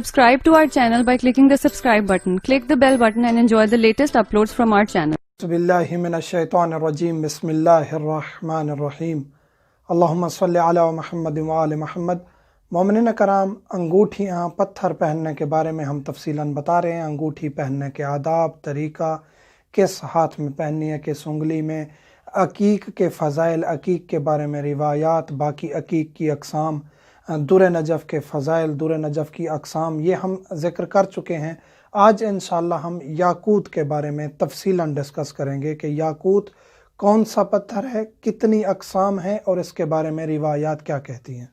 Subscribe to our channel by clicking the subscribe button. Click the bell button and enjoy the latest uploads from our channel. बिस्मिल्लाहि मिनश्शैतानिर्रजीम बिस्मिल्लाहिर्रहमानिर्रहीम अल्लाहुम्मा सल्लि अला मुहम्मद व आले मुहम्मद। मोमिनीन कराम, अंगूठियाँ पत्थर पहनने के बारे में हम तफसीलन बता रहे हैं। अंगूठी पहनने के आदाब, तरीका, किस हाथ में पहननी है, किस उंगली में, अकीक के फ़ज़ाइल, अकीक के बारे में रिवायात, बाकी अकीक की अक़साम, दुर नजफ़ के फ़ज़ाइल, दुर नजफ़ की अक़साम, ये हम ज़िक्र कर चुके हैं। आज इंशाअल्लाह हम याकूत के बारे में तफसीलन डिस्कस करेंगे कि याकूत कौन सा पत्थर है, कितनी अक़साम है और इसके बारे में रिवायात क्या कहती हैं।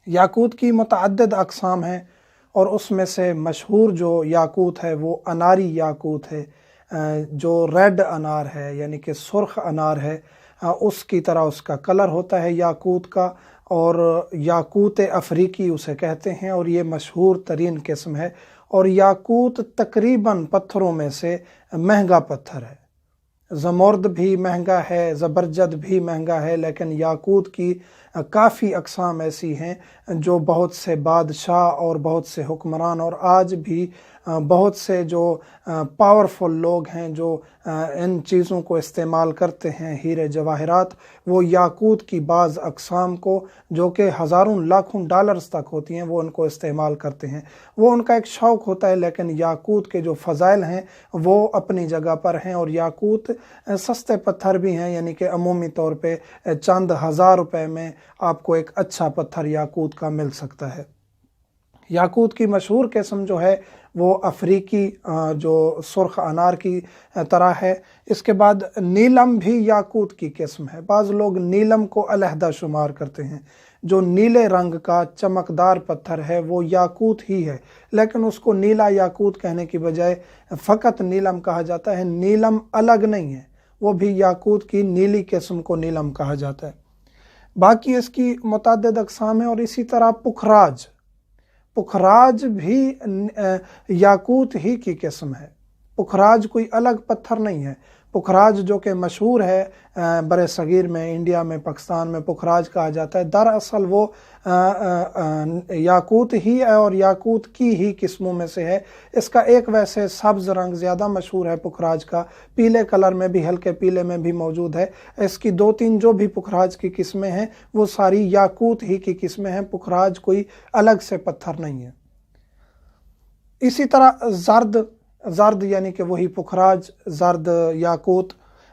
याकूत की मुतअद्दिद अक़साम हैं और उसमें से मशहूर जो याकूत है वो अनारी याकूत है, जो रेड अनार है यानी कि सुर्ख अनार है, उसकी तरह उसका कलर होता है याकूत का, और याकूत अफ्रीकी उसे कहते हैं और ये मशहूर तरीन किस्म है। और याकूत तकरीबन पत्थरों में से महंगा पत्थर है। ज़मर्द भी महंगा है, ज़बरजद भी महंगा है, लेकिन याकूत की काफ़ी अक़साम ऐसी हैं जो बहुत से बादशाह और बहुत से हुक्मरान और आज भी बहुत से जो पावरफुल लोग हैं जो इन चीज़ों को इस्तेमाल करते हैं, हीरे जवाहरात, वो याकूत की बाज़ अक़साम को जो कि हज़ारों लाखों डॉलर्स तक होती हैं वो उनको इस्तेमाल करते हैं। वो उनका एक शौक़ होता है, लेकिन याकूत के जो फ़ज़ाइल हैं वो अपनी जगह पर हैं। और याकूत सस्ते पत्थर भी हैं, यानी कि अमूमी तौर पे चंद हज़ार रुपए में आपको एक अच्छा पत्थर याकूत का मिल सकता है। याकूत की मशहूर किस्म जो है वो अफ्रीकी जो सुर्ख अनार की तरह है। इसके बाद नीलम भी याकूत की किस्म है। बाज़ लोग नीलम को अलहदा शुमार करते हैं। जो नीले रंग का चमकदार पत्थर है वो याकूत ही है, लेकिन उसको नीला याकूत कहने की बजाय फ़कत नीलम कहा जाता है। नीलम अलग नहीं है, वो भी याकूत की नीली किस्म को नीलम कहा जाता है। बाकी इसकी मुतअद्दिद अक़साम है। और इसी तरह पुखराज, पुखराज भी याकूत ही की किस्म है। पुखराज कोई अलग पत्थर नहीं है। पुखराज जो कि मशहूर है बरे सगीर में, इंडिया में, पाकिस्तान में पुखराज कहा जाता है। दरअसल वो याकूत ही है और याकूत की ही किस्मों में से है। इसका एक वैसे सब्ज़ रंग ज़्यादा मशहूर है पुखराज का, पीले कलर में भी, हल्के पीले में भी मौजूद है। इसकी दो तीन जो भी पुखराज की किस्में हैं वो सारी याकूत ही की किस्में हैं। पुखराज कोई अलग से पत्थर नहीं है। इसी तरह ज़र्द यानी कि वही पुखराज, ज़र्द याकूत।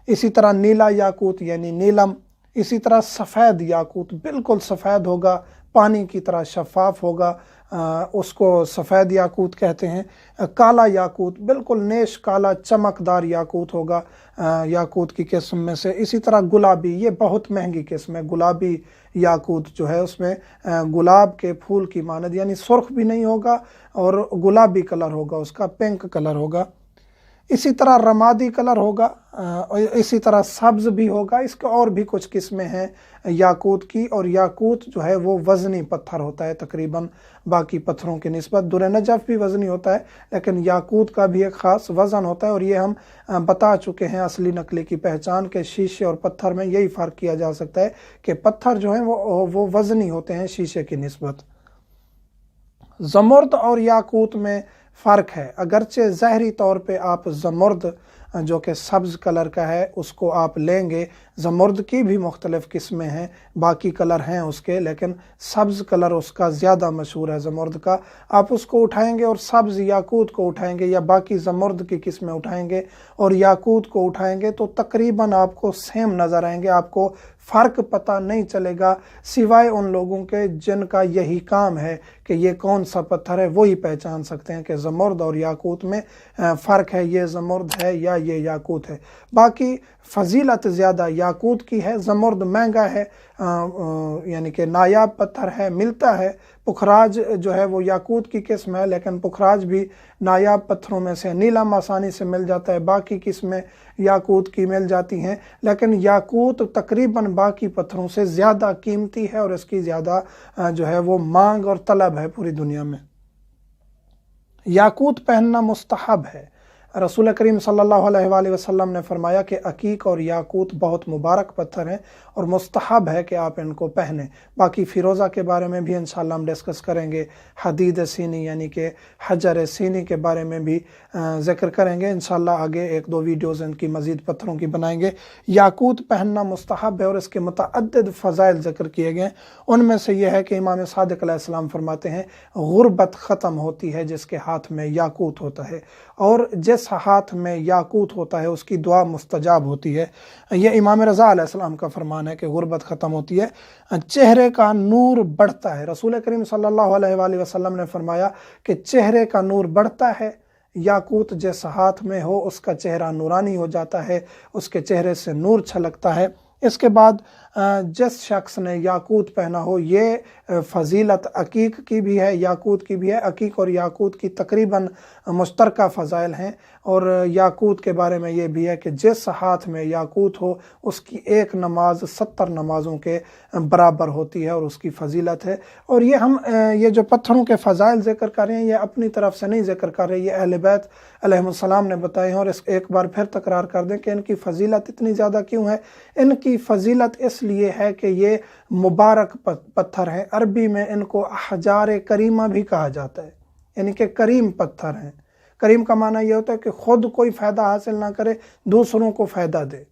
इसी तरह नीला याकूत यानी नीलम। इसी तरह सफ़ेद याकूत, बिल्कुल सफ़ेद होगा, पानी की तरह शफ़ाफ होगा, उसको सफ़ेद याकूत कहते हैं। काला याकूत, बिल्कुल नेश काला चमकदार याकूत होगा याकूत की किस्म में से। इसी तरह गुलाबी, ये बहुत महंगी किस्म है। गुलाबी याकूत जो है उसमें गुलाब के फूल की मानद, यानी सुर्ख भी नहीं होगा और गुलाबी कलर होगा, उसका पिंक कलर होगा। इसी तरह रमादी कलर होगा, इसी तरह सब्ज़ भी होगा। इसके और भी कुछ किस्में हैं याकूत की। और याकूत जो है वो वज़नी पत्थर होता है तकरीबन बाकी पत्थरों की निस्बत। दुर नजफ़ भी वज़नी होता है, लेकिन याकूत का भी एक ख़ास वज़न होता है। और ये हम बता चुके हैं असली नकली की पहचान के शीशे और पत्थर में यही फ़र्क किया जा सकता है कि पत्थर जो हैं वो वज़नी होते हैं शीशे की निस्बत। ज़मर्द और याकूत में फ़र्क है। अगरचे ज़ाहरी तौर पे आप ज़मर्द जो कि सब्ज़ कलर का है उसको आप लेंगे, ज़मर्द की भी मुख्तलिफ़ किस्में हैं, बाकी कलर हैं उसके, लेकिन सब्ज़ कलर उसका ज़्यादा मशहूर है ज़मर्द का। आप उसको उठाएंगे और सब्ज़ याकूत को उठाएंगे या बाकी ज़मर्द की किस्में उठाएंगे और याकूत को उठाएंगे तो तकरीबन आपको सेम नज़र आएंगे। आपको फ़र्क पता नहीं चलेगा, सिवाय उन लोगों के जिनका यही काम है कि ये कौन सा पत्थर है, वही पहचान सकते हैं कि ज़मर्द और याकूत में फ़र्क है, ये ज़मर्द है या ये याकूत है। बाकी फ़जीलत ज़्यादा याकूत की है। ज़मर्द महंगा है, यानी कि नायाब पत्थर है, मिलता है। पुखराज जो है वो याकूत की किस्म है, लेकिन पुखराज भी नायाब पत्थरों में से। नीलम आसानी से मिल जाता है, बाकी किस्में याकूत की मिल जाती हैं, लेकिन याकूत तकरीबन बाकी पत्थरों से ज़्यादा कीमती है और इसकी ज़्यादा जो है वो मांग और तलब है पूरी दुनिया में। याकूत पहनना मुस्तहब है, रसूल करीम सल्लल्लाहु अलैहि वसल्लम ने फरमाया कि अकीक और याकूत बहुत मुबारक पत्थर हैं और मुस्तहब है कि आप इनको पहने। बाकी फ़िरोज़ा के बारे में भी इंशाअल्लाह हम डिस्कस करेंगे, हदीद सीनी यानी कि हजर सीनी के बारे में भी ज़िक्र करेंगे इंशाअल्लाह। आगे एक दो वीडियोज़ इनकी मज़ीद पत्थरों की बनाएंगे। याकूत पहनना मुस्तहब है और इसके मुतअद्दिद फ़ज़ाइल ज़िक्र किए गए। उनमें से यह है कि इमाम सादिक़ अलैहिस्सलाम फरमाते हैं गुर्बत ख़त्म होती है जिसके हाथ में याकूत होता है, और जिस हाथ में याकूत होता है उसकी दुआ मुस्तजाब होती है। यह इमाम रज़ा अलैहिस्सलाम का फरमान है कि गुर्बत ख़त्म होती है, चेहरे का नूर बढ़ता है। रसूल करीम सल्लल्लाहु अलैहि वसल्लम ने फरमाया कि चेहरे का नूर बढ़ता है, याकूत जिस हाथ में हो उसका चेहरा नूरानी हो जाता है, उसके चेहरे से नूर छलकता है। इसके बाद जिस शख्स ने याकूत पहना हो, ये फ़जीलत अकीक की भी है, याकूत की भी है। अकीक और याकूत की तकरीबन मुश्तरका फ़ज़ाइल हैं, और याकूत के बारे में ये भी है कि जिस हाथ में याकूत हो उसकी एक नमाज 70 नमाज़ों के बराबर होती है और उसकी फ़जीलत है। और ये हम ये जो पत्थरों के फ़ज़ाइल ज़िक्र कर रहे हैं ये अपनी तरफ से नहीं ज़िक्र कर रहे, ये अहले बैत अलैहिमुस्सलाम ने बताए हैं। और इस एक बार फिर तकरार कर दें कि इनकी फ़जीलत इतनी ज़्यादा क्यों है। इनकी फ़जीलत इसलिए है कि ये मुबारक पत्थर हैं। अरबी में इनको अहजार करीमा भी कहा जाता है, यानी कि करीम पत्थर हैं। करीम का माना यह होता है कि खुद कोई फ़ायदा हासिल ना करे, दूसरों को फ़ायदा दे।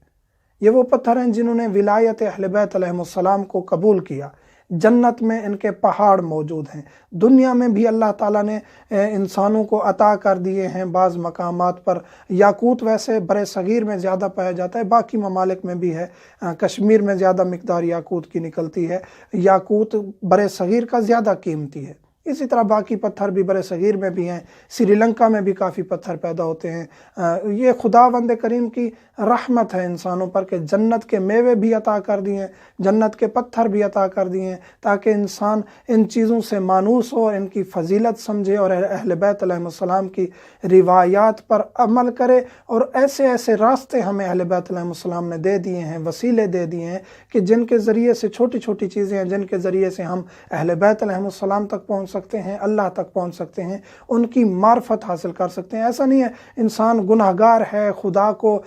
ये वो पत्थर हैं जिन्होंने विलायत अहले बैत अलैहिमुस्सलाम को कबूल किया। जन्नत में इनके पहाड़ मौजूद हैं। दुनिया में भी अल्लाह ताला ने इंसानों को अता कर दिए हैं बाज़ मकामात पर। याकूत वैसे बरे सगीर में ज़्यादा पाया जाता है, बाकी ममालिक में भी है। कश्मीर में ज़्यादा मिकदार याकूत की निकलती है। याकूत बरे सगीर का ज़्यादा कीमती है। इसी तरह बाकी पत्थर भी बरे सगीर में भी हैं। श्रीलंका में भी काफ़ी पत्थर पैदा होते हैं। ये खुदावंद करीम की रहमत है इंसानों पर कि जन्नत के मेवे भी अता कर दिए हैं, जन्नत के पत्थर भी अता कर दिए हैं, ताकि इंसान इन चीज़ों से मानूस हो, इनकी फ़जीलत समझे और अहले बैत अलैहिमुस्सलाम की रिवायात पर अमल करे। और ऐसे ऐसे रास्ते हमें अहले बैत अलैहिमुस्सलाम ने दे दिए हैं, वसीले दे दिए हैं कि जिनके ज़रिए से छोटी छोटी चीज़ें हैं जिनके ज़रिए से हम अहले बैत अलैहिमुस्सलाम तक पहुँच सकते हैं, अल्लाह तक पहुँच सकते हैं, उनकी मार्फत हासिल कर सकते हैं। ऐसा नहीं है इंसान गुनाहगार है, खुदा को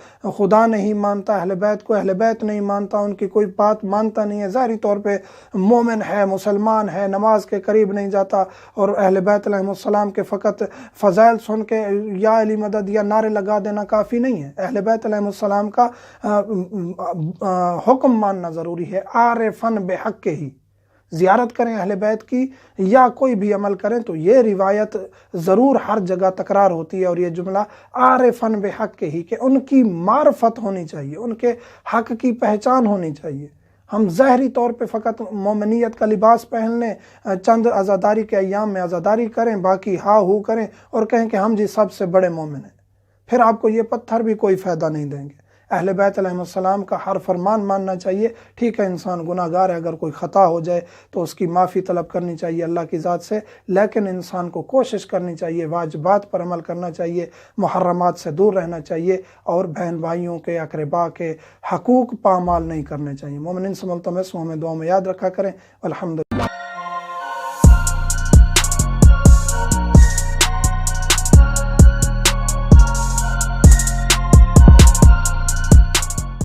खुदा नहीं मानता, अहले बैत को अहले बैत नहीं मानता, उनकी कोई बात मानता नहीं है, ज़ाहिरी तौर पे मोमिन है, मुसलमान है, नमाज के करीब नहीं जाता, और अहले बैत अलैहिमुस्सलाम के फ़कत फ़ज़ाइल सुन के या अली मदद या नारे लगा देना काफ़ी नहीं है। अहले बैत अलैहिमुस्सलाम का हुक्म मानना ज़रूरी है। आरिफन बेहक के ही ज़ियारत करें अहले बैत की या कोई भी अमल करें, तो ये रिवायत ज़रूर हर जगह तकरार होती है। और ये जुमला आरिफन बेहक के ही, कि उनकी मार्फत होनी चाहिए, उनके हक की पहचान होनी चाहिए। हम ज़ाहरी तौर पे फ़कत मोमिनियत का लिबास पहन लें, चंद अज़ादारी के अय्याम में अज़ादारी करें, बाकी हा हू करें और कहें कि हम जी सबसे बड़े मोमिन हैं, फिर आपको ये पत्थर भी कोई फ़ायदा नहीं देंगे। अहले बैत अलैहिमुस्सलाम का हर फरमान मानना चाहिए। ठीक है, इंसान गुनाहगार है, अगर कोई ख़ता हो जाए तो उसकी माफ़ी तलब करनी चाहिए अल्लाह की ज़ात से, लेकिन इंसान को कोशिश करनी चाहिए, वाजिबात पर अमल करना चाहिए, मुहर्रमात से दूर रहना चाहिए, और बहन भाइयों के, अक़रबा के हकूक़ पामाल नहीं करने चाहिए। मोमिनीन से मुल्तमस हमें दुआ में याद रखा करें। अल्हम्दुलिल्लाह।